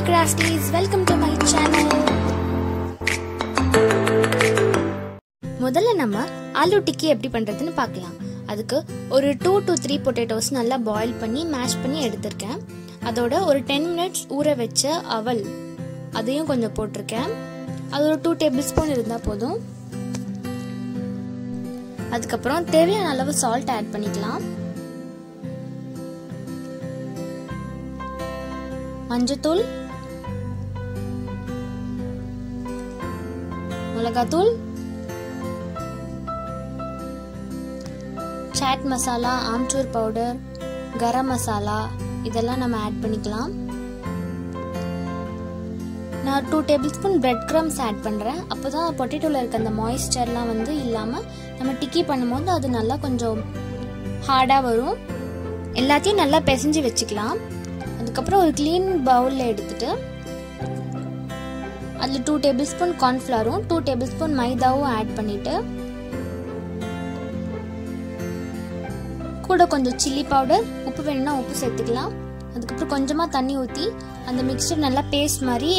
crafties, welcome to my channel. முதல்ல நம்ம ஆலு டிக்கி எப்படி பண்றதுன்னு பார்க்கலாம். அதுக்கு ஒரு 2 to 3 potatoes நல்லா பாயில் பண்ணி மேஷ் பண்ணி எடுத்துர்க்கேன். அதோட ஒரு 10 minutes ஊற வெச்ச அவல் அதையும் கொஞ்சம் போட்டுர்க்கேன். அது ஒரு 2 tablespoon இருந்தா போதும். அதுக்கு அப்புறம் தேவையான அளவு salt ஆட் பண்ணிக்கலாம். மஞ்சள்தூள், மிளகாத்தூள், சாட் மசாலா, ஆம்ச்சூர் பவுடர், கரம் மசாலா இதெல்லாம் நம்ம ஆட் பண்ணிக்கலாம். நான் 2 tablespoon breadcrumbs ஆட் பண்றேன். அப்பதான் பொட்டேட்டோல இருக்க அந்த மாய்ஸ்சர்லாம் வந்து இல்லாம நம்ம டிக்கி பண்ணும்போது அது நல்லா கொஞ்சம் ஹார்டா வரும். எல்லாத்தையும் நல்லா பிசைஞ்சு வெச்சுக்கலாம். அதுக்கப்புறம் ஒரு க்ளீன் பவுல்ல எடுத்துட்டு அதுல 2 tablespoon கார்ன்ஃப்ளவரும் 2 tablespoon மைதாவும் ஆட் பண்ணிட்டு கூட கொஞ்சம் சில்லி பவுடர், உப்பு வேணும்னா உப்பு சேர்த்துக்கலாம். அதுக்கப்புறம் கொஞ்சமா தண்ணி ஊற்றி அந்த மிக்சர் நல்லா பேஸ்ட் மாதிரி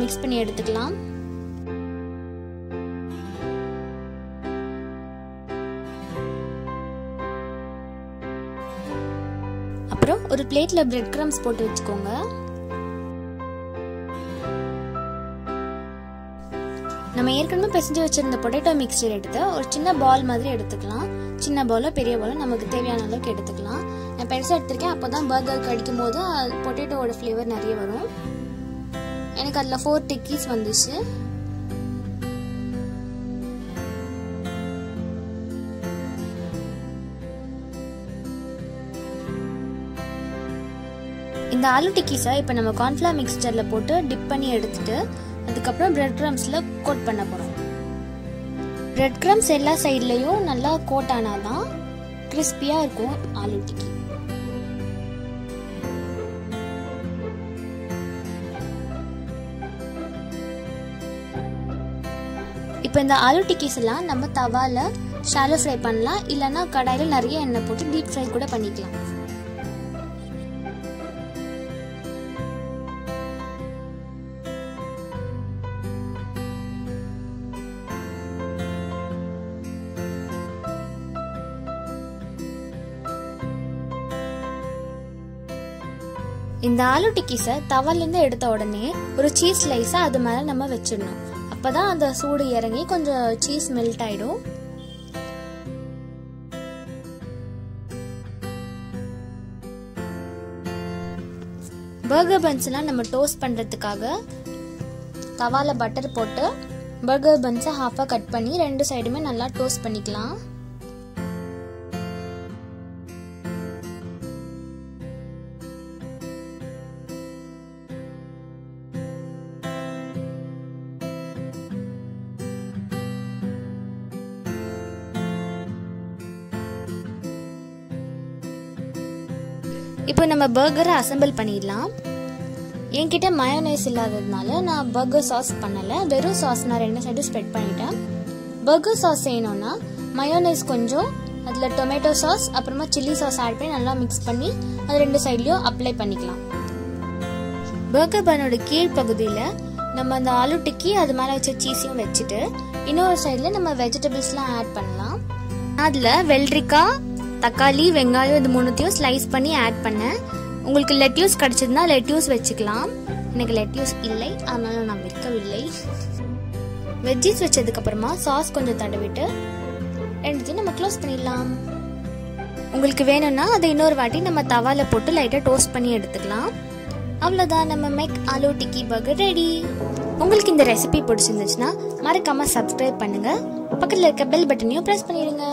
மிக்ஸ் பண்ணி எடுத்துக்கலாம். அப்புறம் ஒரு பிளேட்ல பிரெட் கிரம்ஸ் போட்டு வச்சுக்கோங்க. நம்ம ஏற்கனவே பிசைஞ்சு வச்சிருந்த பொட்டேட்டோ மிக்சர் எடுத்து ஒரு சின்ன பால் மாதிரி எடுத்துக்கலாம். சின்ன பாலோ பெரிய பாலோ நமக்கு தேவையான அளவுக்கு எடுத்துக்கலாம். நான் பெருசாக எடுத்திருக்கேன், அப்போதான் பர்கர் கடிக்கும் போது பொட்டேட்டோட ஃப்ளேவர் நிறைய வரும். எனக்கு அதில் 4 டிக்கீஸ் வந்துச்சு. இந்த ஆலு டிக்கீஸை இப்போ நம்ம கார்ன்ஃப்ளவர் மிக்சரில் போட்டு டிப் பண்ணி எடுத்துட்டு அதுக்கப்புறம் பிரெட் கிரம்ஸ்ல கோட் பண்ண போறோம். பிரெட் கிரம்ஸ் எல்லா சைட்லயும் நல்லா கோட் ஆனாதான் கிறிஸ்பியா இருக்கும் ஆலு டிக்கி. இப்போ இந்த ஆலு டிக்கீஸ் எல்லாம் நம்ம தவால ஷாலோ ஃப்ரை பண்ணலாம், இல்லைன்னா கடாயில நிறைய எண்ணெய் போட்டு டீப் ஃப்ரை கூட பண்ணிக்கலாம். இந்த ஆலு டிக்கீஸை தவால இருந்து எடுத்த உடனே ஒரு சீஸ் ஸ்லைஸா அது மேல நம்ம வச்சிடணும். அப்பதான் அந்த சூடு இறங்கி கொஞ்சம் சீஸ் மெல்ட் ஆயிடும். பர்கர் பன்ஸ் எல்லாம் நம்ம டோஸ்ட் பண்றதுக்காக தவால பட்டர் போட்டு பர்கர் பன்ஸை ஹாஃபா கட் பண்ணி 2 சைடுமே நல்லா டோஸ்ட் பண்ணிக்கலாம். இப்போ நம்ம பர்கரை அசெம்பிள் பண்ணிடலாம். என்கிட்ட மயோனைஸ் இல்லாததுனால நான் பர்கர் சாஸ் பண்ணல, வெறும் சாஸ் நான் 2 சைடும் ஸ்ப்ரெட் பண்ணிட்டேன். பர்கர் சாஸ் செய்யணும்னா மயோனைஸ் கொஞ்சம், அதில் டொமேட்டோ சாஸ் அப்புறமா சில்லி சாஸ் ஆட் பண்ணி நல்லா மிக்ஸ் பண்ணி அது 2 சைட்லையும் அப்ளை பண்ணிக்கலாம். பர்கர் பன்னோட கீழ் பகுதியில் நம்ம அந்த ஆலு டிக்கி அது மேலே வச்ச சீஸையும் வச்சுட்டு இன்னொரு சைடில் நம்ம வெஜிடபிள்ஸ்லாம் ஆட் பண்ணலாம். அதில் வெள்ளரிக்காய், தக்காளி, வெங்காயம் இது 3த்தையும் ஸ்லைஸ் பண்ணி ஆட் பண்ணேன். உங்களுக்கு லெட்யூஸ் கிடைச்சதுன்னா லெட்யூஸ் வச்சுக்கலாம். எனக்கு லெட்யூஸ் இல்லை, அதனால நான் வைக்கவில்லை. வெஜ்ஜீஸ் வச்சதுக்கு அப்புறமா சாஸ் கொஞ்சம் தடவிட்டு 2த்தையும் நம்ம க்ளோஸ் பண்ணிடலாம். உங்களுக்கு வேணும்னா அதை இன்னொரு வாட்டி நம்ம தவால போட்டு லைட்டா டோஸ்ட் பண்ணி எடுத்துக்கலாம். அவ்வளவுதான், நம்ம make aloo tikki burger ready. உங்களுக்கு இந்த ரெசிபி பிடிச்சிருந்துச்சுன்னா மறக்காம சப்ஸ்கிரைப் பண்ணுங்க, பக்கத்துல இருக்க பெல் பட்டனையும் பிரஸ் பண்ணிடுங்க.